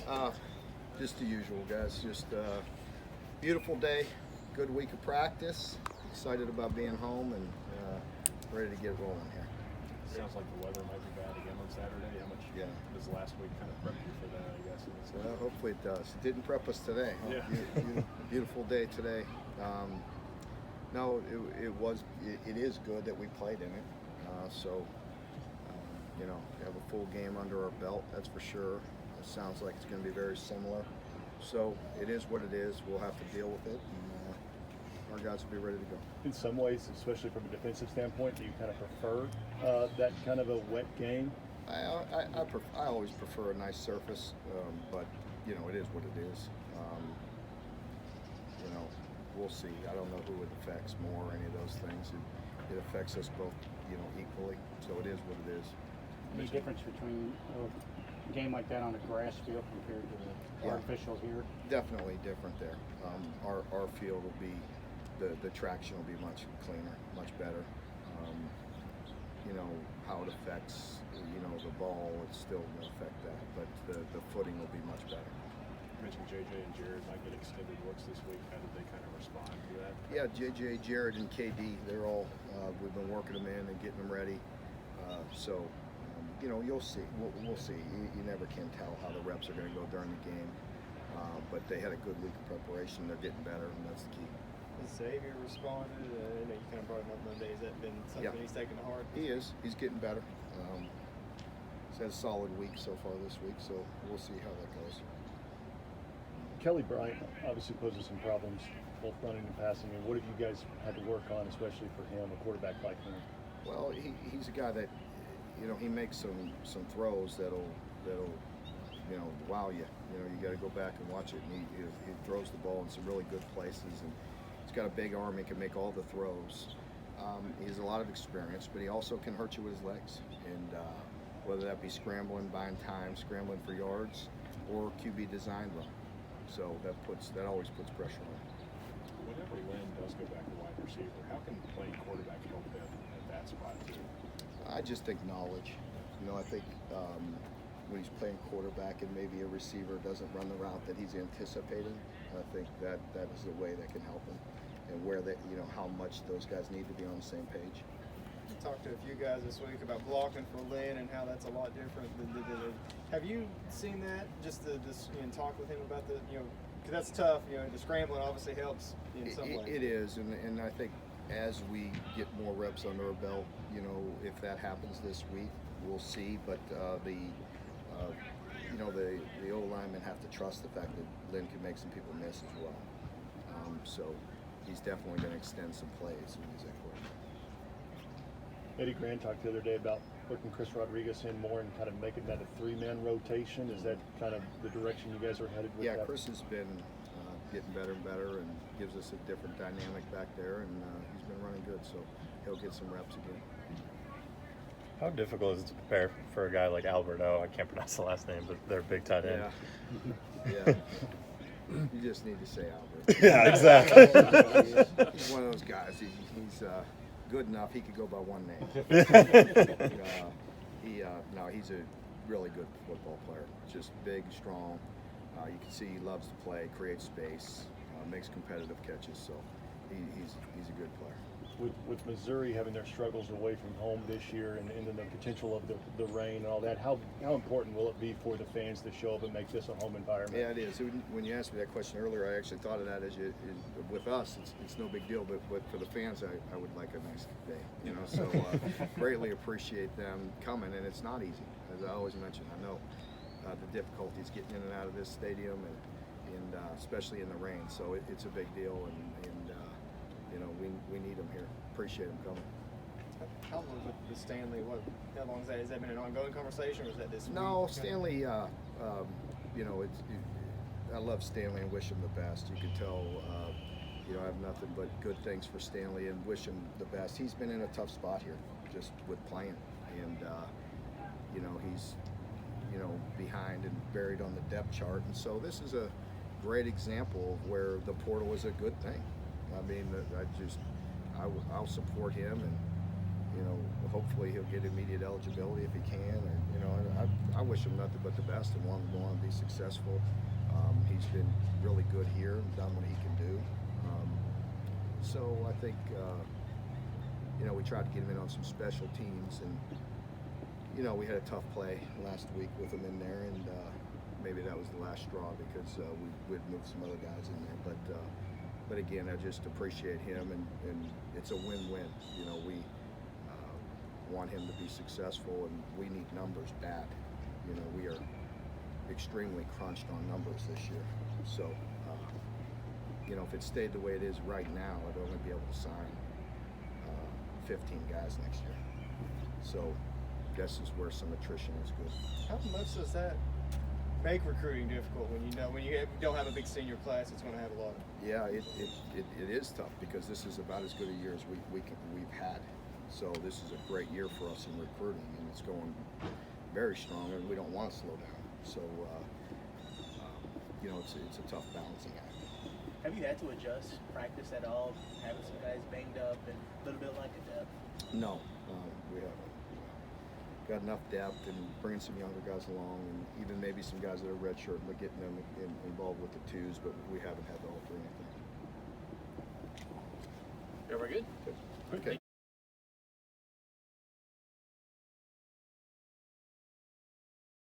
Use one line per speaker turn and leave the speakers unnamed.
Uh, just the usual, guys. Just beautiful day, good week of practice. Excited about being home and ready to get rolling here.
Sounds like the weather might be bad again on Saturday. How much does last week kind of prep you for that, I guess?
Well, hopefully it does. It didn't prep us today.
Yeah.
Beautiful day today. No, it is good that we played in it. We have a full game under our belt, that's for sure. It sounds like it's going to be very similar. So it is what it is. We'll have to deal with it, and our guys will be ready to go.
In some ways, especially from a defensive standpoint, do you kind of prefer that kind of a wet game?
I always prefer a nice surface, but it is what it is. We'll see. I don't know who it affects more or any of those things. It affects us both, equally. So it is what it is.
Any difference between a game like that on a grass field compared to the artificial here?
Definitely different there. Our field will be, the traction will be much cleaner, much better. How it affects, the ball, it's still going to affect that, but the footing will be much better.
You mentioned JJ and Jared might get extended looks this week. How did they kind of respond to that?
Yeah, JJ, Jared, and KD, they're all, we've been working them in and getting them ready. You'll see. We'll see. You never can tell how the reps are going to go during the game. But they had a good week of preparation. They're getting better, and that's the key.
Has Xavier responded? You kind of brought him up Monday. Has that been something he's taken to heart?
He is. He's getting better. He's had a solid week so far this week, so we'll see how that goes.
Kelly Bryant obviously poses some problems, both running and passing. And what have you guys had to work on, especially for him, a quarterback like him?
Well, he's a guy that, he makes some throws that'll wow you. You got to go back and watch it. And he throws the ball in some really good places, and he's got a big arm. He can make all the throws. He has a lot of experience, but he also can hurt you with his legs. And whether that be scrambling, buying time, scrambling for yards, or QB design run. So that always puts pressure on him.
Whenever Lynn does go back to wide receiver, how can playing quarterback help him at that spot too?
I just think knowledge. I think when he's playing quarterback and maybe a receiver doesn't run the route that he's anticipating, I think that is the way that can help him, and where how much those guys need to be on the same page.
I talked to a few guys this week about blocking for Lynn and how that's a lot different than have you seen that? Just talk with him about because that's tough. The scrambling obviously helps in some way.
It is, and I think as we get more reps under our belt, if that happens this week, we'll see. But the O-linemen have to trust the fact that Lynn can make some people miss as well. So he's definitely going to extend some plays when he's at quarterback.
Eddie Grant talked the other day about working Chris Rodriguez in more and kind of making that a three-man rotation. Is that kind of the direction you guys are headed with that?
Yeah, Chris has been getting better and better and gives us a different dynamic back there, and he's been running good, so he'll get some reps again.
How difficult is it to prepare for a guy like Alberto? I can't pronounce the last name, but they're big tight end.
Yeah. You just need to say Albert.
Yeah, exactly.
He's one of those guys. He's good enough. He could go by one name. He's a really good football player. Just big, strong. You can see he loves to play, creates space, makes competitive catches. So he's a good player.
With Missouri having their struggles away from home this year and then the potential of the rain and all that, how important will it be for the fans to show up and make this a home environment?
Yeah, it is. When you asked me that question earlier, I actually thought of that with us, it's no big deal, but for the fans, I would like a nice day, so greatly appreciate them coming, and it's not easy, as I always mention. I know the difficulties getting in and out of this stadium, and especially in the rain, so it's a big deal, and we need them here. Appreciate them coming.
How long with Stanley? How long has that been an ongoing conversation, or is that this week?
No, Stanley. I love Stanley and wish him the best. You can tell. I have nothing but good things for Stanley and wish him the best. He's been in a tough spot here, just with playing, and he's behind and buried on the depth chart, and so this is a great example of where the portal is a good thing. I mean, I'll support him, and you know, hopefully he'll get immediate eligibility if he can. Or, you know, I wish him nothing but the best and want him to be successful. He's been really good here and done what he can do. So I think, you know, we tried to get him in on some special teams, and you know, we had a tough play last week with him in there, and maybe that was the last straw because we'd moved some other guys in there. But again, I just appreciate him, and it's a win-win. You know, we want him to be successful, and we need numbers bad. You know, we are extremely crunched on numbers this year. So, you know, if it stayed the way it is right now, I'd only be able to sign 15 guys next year. So, this is where some attrition is good.
How much does that make recruiting difficult when you know you don't have a big senior class? It's going to have a lot of.
Yeah, it is tough because this is about as good a year as we've had. So this is a great year for us in recruiting, and it's going very strong, and we don't want to slow down. So, you know, it's a tough balancing act.
Have you had to adjust practice at all, having some guys banged up and a little bit like a depth?
No, we haven't. Got enough depth and bringing some younger guys along, and even maybe some guys that are redshirt, but getting them involved with the twos, but we haven't had to alter anything.
Yeah, we're good.
Okay.